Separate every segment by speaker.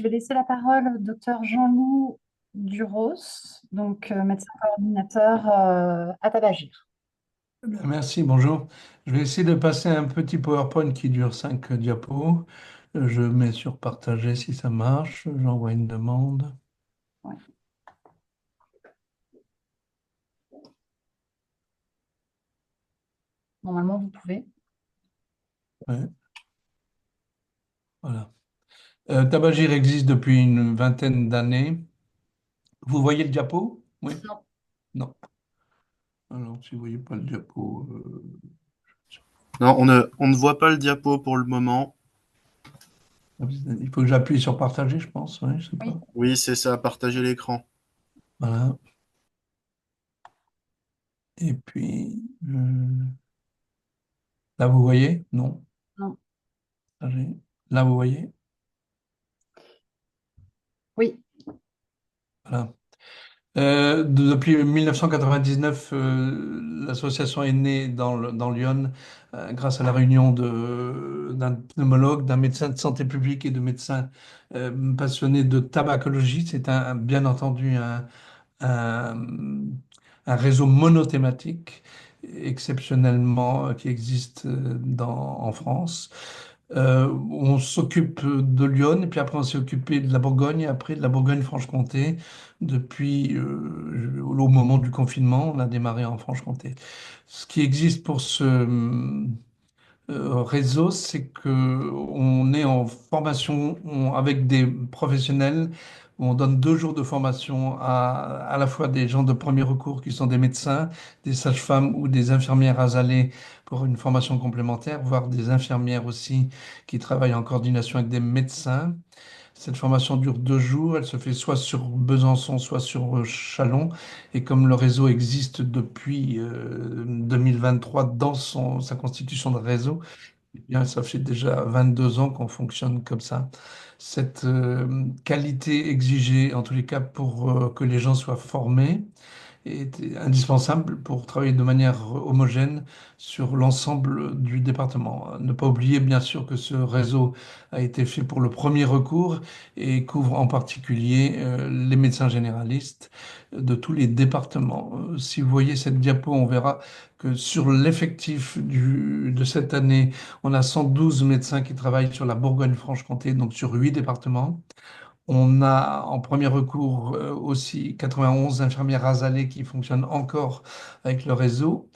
Speaker 1: vais laisser la parole au docteur Jean-Loup Duros, médecin coordinateur à Tabagir.
Speaker 2: Merci, bonjour. Je vais essayer de passer un petit PowerPoint qui dure 5 diapos. Je mets sur partager si ça marche. J'envoie une demande.
Speaker 1: Ouais. Normalement, vous pouvez.
Speaker 2: Ouais, voilà. Tabagir existe depuis une vingtaine d'années. Vous voyez le diapo? Oui?
Speaker 1: Non.
Speaker 2: Non. Alors, si vous ne voyez pas le diapo,
Speaker 3: Non, on ne voit pas le diapo pour le moment.
Speaker 2: il faut que j'appuie sur partager, je pense. Oui, je sais
Speaker 1: Oui.
Speaker 2: pas.
Speaker 3: Oui, c'est ça, partager l'écran.
Speaker 2: Voilà. Et puis, là, vous voyez? Non.
Speaker 1: Non.
Speaker 2: Partager. Là, vous voyez?
Speaker 1: Oui.
Speaker 2: Voilà. Depuis 1999, l'association est née dans Lyon grâce à la réunion d'un pneumologue, d'un médecin de santé publique et de médecins passionnés de tabacologie. C'est bien entendu un, un réseau monothématique exceptionnellement qui existe en France. On s'occupe de Lyon et puis après on s'est occupé de la Bourgogne et après de la Bourgogne-Franche-Comté depuis au moment du confinement. On a démarré en Franche-Comté. Ce qui existe pour ce réseau, c'est que on est en formation avec des professionnels. On donne 2 jours de formation à la fois des gens de premier recours qui sont des médecins, des sages-femmes ou des infirmières asalées pour une formation complémentaire, voire des infirmières aussi qui travaillent en coordination avec des médecins. Cette formation dure 2 jours. Elle se fait soit sur Besançon, soit sur Châlons. Et comme le réseau existe depuis 2023 dans sa constitution de réseau, eh bien, ça fait déjà 22 ans qu'on fonctionne comme ça. Cette qualité exigée, en tous les cas, pour que les gens soient formés, est indispensable pour travailler de manière homogène sur l'ensemble du département. Ne pas oublier, bien sûr, que ce réseau a été fait pour le premier recours et couvre en particulier les médecins généralistes de tous les départements. Si vous voyez cette diapo, on verra que sur l'effectif de cette année, on a 112 médecins qui travaillent sur la Bourgogne-Franche-Comté, donc sur 8 départements. On a en premier recours aussi 91 infirmières asalées qui fonctionnent encore avec le réseau.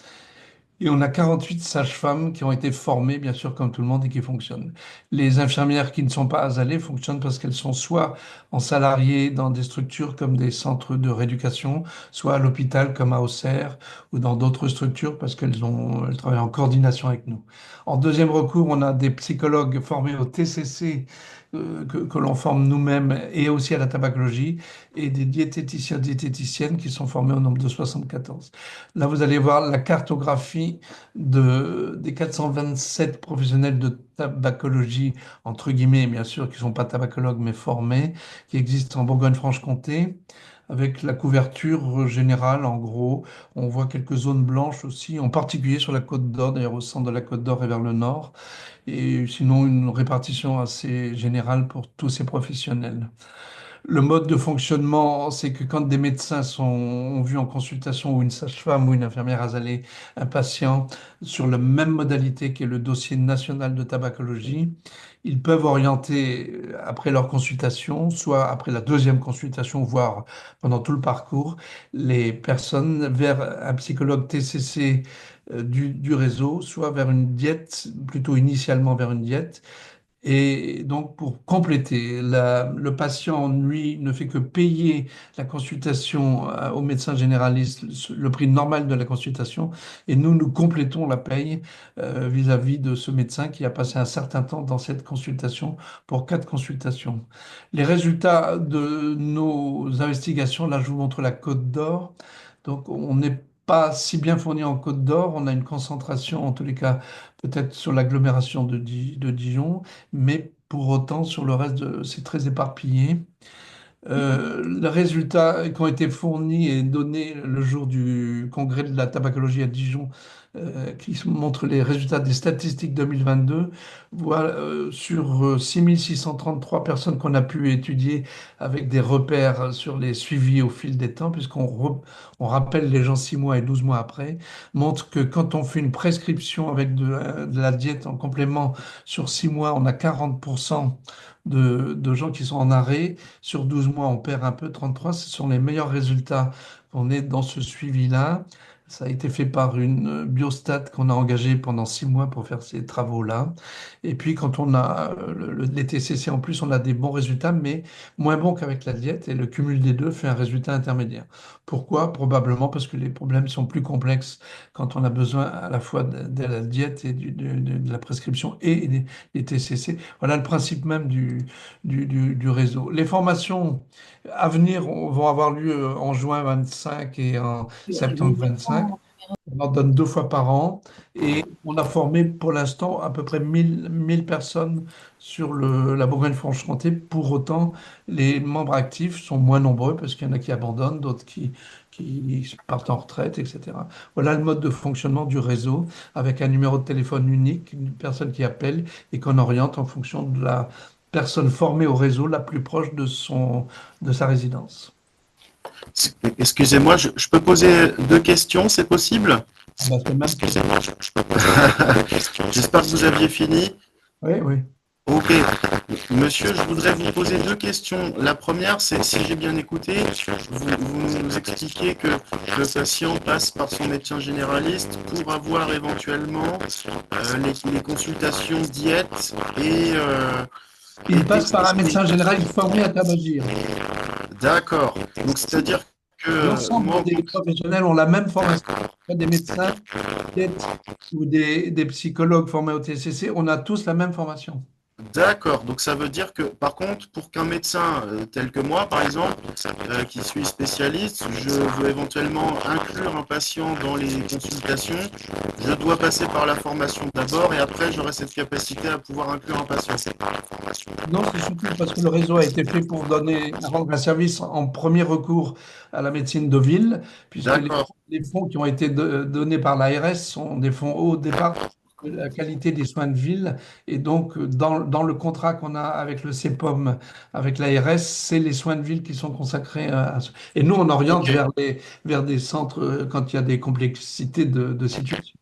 Speaker 2: Et on a 48 sages-femmes qui ont été formées, bien sûr, comme tout le monde, et qui fonctionnent. Les infirmières qui ne sont pas asalées fonctionnent parce qu'elles sont soit en salarié dans des structures comme des centres de rééducation, soit à l'hôpital comme à Auxerre ou dans d'autres structures parce elles travaillent en coordination avec nous. En deuxième recours, on a des psychologues formés au TCC que l'on forme nous-mêmes et aussi à la tabacologie et des diététiciens, diététiciennes qui sont formés au nombre de 74. Là, vous allez voir la cartographie des 427 professionnels de tabacologie, entre guillemets, bien sûr, qui ne sont pas tabacologues, mais formés, qui existent en Bourgogne-Franche-Comté, avec la couverture générale, en gros. On voit quelques zones blanches aussi, en particulier sur la Côte d'Or, d'ailleurs au centre de la Côte d'Or et vers le nord, et sinon une répartition assez générale pour tous ces professionnels. Le mode de fonctionnement, c'est que quand des médecins ont vu en consultation ou une sage-femme ou une infirmière asalée un patient sur la même modalité que le dossier national de tabacologie, ils peuvent orienter après leur consultation, soit après la deuxième consultation, voire pendant tout le parcours, les personnes vers un psychologue TCC du réseau, soit vers une diète, plutôt initialement vers une diète et donc, pour compléter, le patient, lui, ne fait que payer la consultation au médecin généraliste, le prix normal de la consultation, et nous complétons la paye vis-à-vis de ce médecin qui a passé un certain temps dans cette consultation pour 4 consultations. Les résultats de nos investigations, là, je vous montre la Côte d'Or. Donc, on n'est pas si bien fourni en Côte d'Or. On a une concentration, en tous les cas, peut-être sur l'agglomération de Dijon, mais pour autant, sur le reste, c'est très éparpillé. Les résultats qui ont été fournis et donnés le jour du congrès de la tabacologie à Dijon qui montre les résultats des statistiques 2022. Voilà, sur 6633 personnes qu'on a pu étudier avec des repères sur les suivis au fil des temps, on rappelle les gens 6 mois et 12 mois après, montre que quand on fait une prescription avec de la diète en complément sur 6 mois, on a 40% de gens qui sont en arrêt. Sur 12 mois, on perd un peu, 33. Ce sont les meilleurs résultats qu'on ait dans ce suivi-là. Ça a été fait par une biostat qu'on a engagée pendant 6 mois pour faire ces travaux-là. Et puis, quand on a les TCC en plus, on a des bons résultats, mais moins bons qu'avec la diète. Et le cumul des deux fait un résultat intermédiaire. Pourquoi? Probablement parce que les problèmes sont plus complexes quand on a besoin à la fois de la diète et de la prescription et des TCC. Voilà le principe même du réseau. Les formations à venir vont avoir lieu en juin 25 et en septembre 25. On en donne 2 fois par an et on a formé pour l'instant à peu près 1000 personnes sur la Bourgogne-Franche-Comté. Pour autant, les membres actifs sont moins nombreux parce qu'il y en a qui abandonnent, d'autres qui partent en retraite, etc. Voilà le mode de fonctionnement du réseau avec un numéro de téléphone unique, une personne qui appelle et qu'on oriente en fonction de la personne formée au réseau la plus proche de sa résidence.
Speaker 3: Excusez-moi, je peux poser 2 questions, c'est possible?
Speaker 2: Ah bah, c'est même...
Speaker 3: Excusez-moi, je peux poser 2 questions. J'espère que vous aviez fini.
Speaker 2: Oui, oui.
Speaker 3: Ok, monsieur, je voudrais vous poser 2 questions. La première, c'est si j'ai bien écouté, vous nous expliquez que le patient passe par son médecin généraliste pour avoir éventuellement les consultations diète
Speaker 2: Il passe par un médecin général formé à tabagie.
Speaker 3: D'accord. Donc c'est-à-dire que
Speaker 2: L'ensemble des professionnels ont la même formation. Des médecins, ou des psychologues formés au TCC, on a tous la même formation.
Speaker 3: D'accord, donc ça veut dire que par contre, pour qu'un médecin tel que moi, par exemple, qui suis spécialiste, je veux éventuellement inclure un patient dans les consultations, je dois passer par la formation d'abord et après j'aurai cette capacité à pouvoir inclure un patient.
Speaker 2: Non, c'est surtout parce que le réseau a été fait pour rendre un service en premier recours à la médecine de ville, puisque
Speaker 3: D'accord,
Speaker 2: les fonds qui ont été donnés par l'ARS sont des fonds au départ de la qualité des soins de ville. Et donc, dans le contrat qu'on a avec le CEPOM, avec l'ARS, c'est les soins de ville qui sont consacrés à ce. Et nous, on oriente
Speaker 3: ok.
Speaker 2: vers des centres quand il y a des complexités de situation.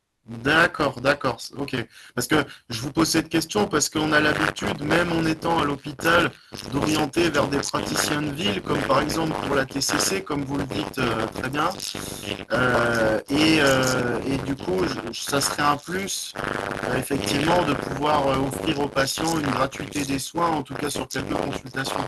Speaker 3: D'accord, d'accord, ok. Parce que je vous pose cette question parce qu'on a l'habitude, même en étant à l'hôpital, d'orienter vers des praticiens de ville, comme par exemple pour la TCC, comme vous le dites très bien. Et du coup, ça serait un plus, effectivement, de pouvoir offrir aux patients une gratuité des soins, en tout cas sur quelques consultations.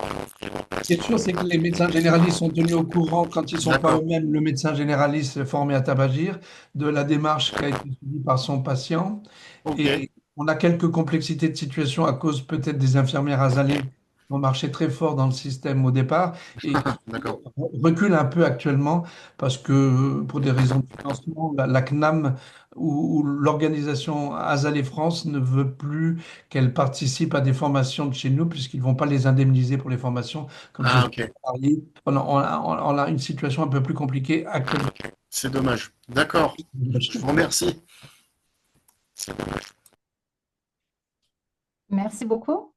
Speaker 2: Ce qui est sûr, c'est que les médecins généralistes sont tenus au courant, quand ils ne sont pas
Speaker 3: D'accord,
Speaker 2: eux-mêmes le médecin généraliste formé à tabagir, de la démarche qui a été suivie par son patient.
Speaker 3: ok,
Speaker 2: Et on a quelques complexités de situation à cause peut-être des infirmières azalées qui ont marché très fort dans le système au départ et qui
Speaker 3: d'accord.
Speaker 2: reculent un peu actuellement parce que pour des raisons de financement, la CNAM ou l'organisation Azalée France ne veut plus qu'elles participent à des formations de chez nous puisqu'ils ne vont pas les indemniser pour les formations comme ce
Speaker 3: Ah,
Speaker 2: sont
Speaker 3: ok,
Speaker 2: salariés. On a une situation un peu plus compliquée actuellement.
Speaker 3: c'est dommage. D'accord, je vous remercie.
Speaker 1: Merci beaucoup.